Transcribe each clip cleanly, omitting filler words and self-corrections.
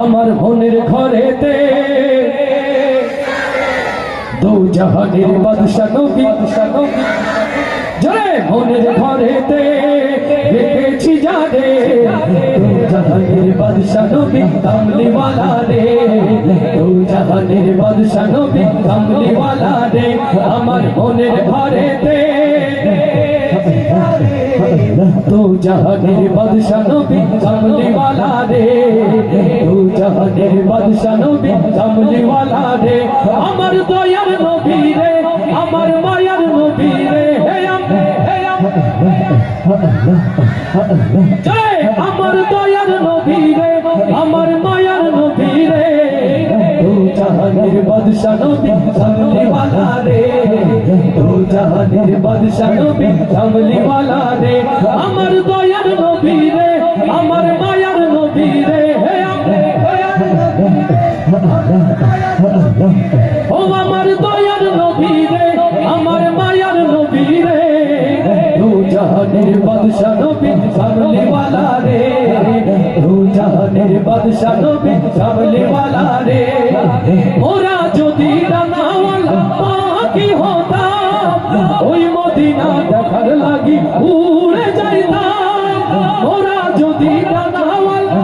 আমার মনের ঘরেতে দু জাহানের বাদশা নবী জয় মনের ঘরেতে রেখেছি যারে দু জাহানের বাদশা নবী কামলিওয়ালা রে দু জাহানের বাদশা নবী কামলিওয়ালা রে আমার মনের ঘরেতে দু জাহানের বাদশা নবী কামলিওয়ালা রে দু জাহানের বাদশা নবী কামলিওয়ালা রে আমার দয়ার নবী রে আমার মায়ার নবী রে আমার দয়ার নবী রে আমার মায়ার নবী রে দু জাহানের বাদশা নবী কামলিওয়ালা রে দু জাহানের বাদশা নবী কামলিওয়ালা রে আমার দয়ার নবী রে আমার মায়ার নবী রে ও আমার দয়ার নবী রে আমার মায়ার নবী রে দু জাহানের বাদশা নবী কামলিওয়ালা রে দু জাহানের বাদশা নবী কামলিওয়ালা রে ওরা যদি ডানাওয়ালা পাখি হতাম ওই মদিনা দেখার লাগি উড়ে যাইতাম ওরা যদি ডানাওয়ালা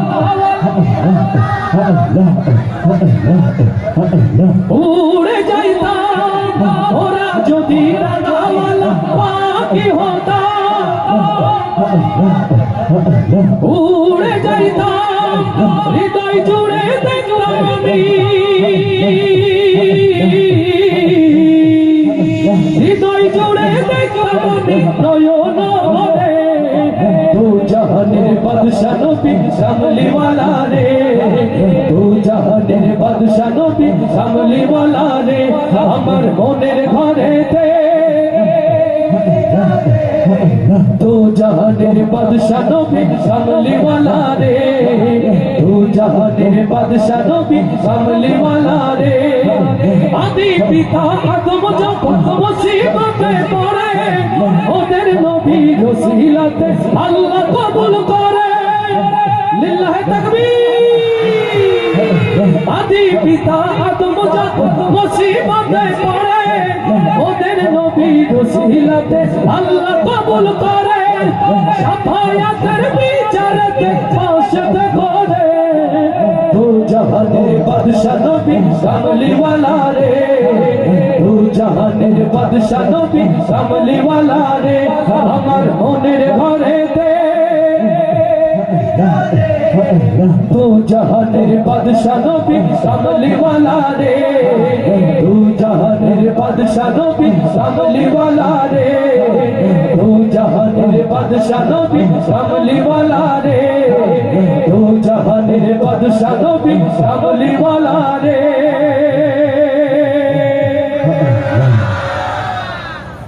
উড়ে যাইতাম ওরা যদি ডানাওয়ালা পাখি হতাম উড়ে যাইতাম হৃদয় জুড়ে দেখলাম আমি হৃদয় জুড়ে দেখলাম আমি নয়ন রে দু জাহানের বাদশা নবী কামলিওয়ালা রে দু জাহানের বাদশা নবী কামলিওয়ালা রে আমার মনের ঘরেতে দু জাহানের বাদশা নবী কামলিওয়ালা রে দু জাহানের বাদশা নবী কামলিওয়ালা রে আদি পিতা আদম যখন মুসিবতে পড়ে ওদের নবীর ওসিলাতে আল্লাহ কবুল করে লিল্লাহি তাকবীর আদি পিতা আদম যখন মুসিবতে পড়ে ওদের নবীর ওসিলাতে আল্লাহ কবুল করে শাফায়াতের বিচারতে পাশতে করে দু জাহানের বাদশা নবী কামলিওয়ালা রে দু জাহানের বাদশা নবী কামলিওয়ালা রে আমার মনের ঘরেতে দু জাহানের বাদশা নবী কামলিওয়ালা রে দু জাহানের বাদশা নবী কামলিওয়ালা রে দু জাহানের বাদশা নবী কামলিওয়ালা রে দু জাহানের বাদশা নবী কামলিওয়ালা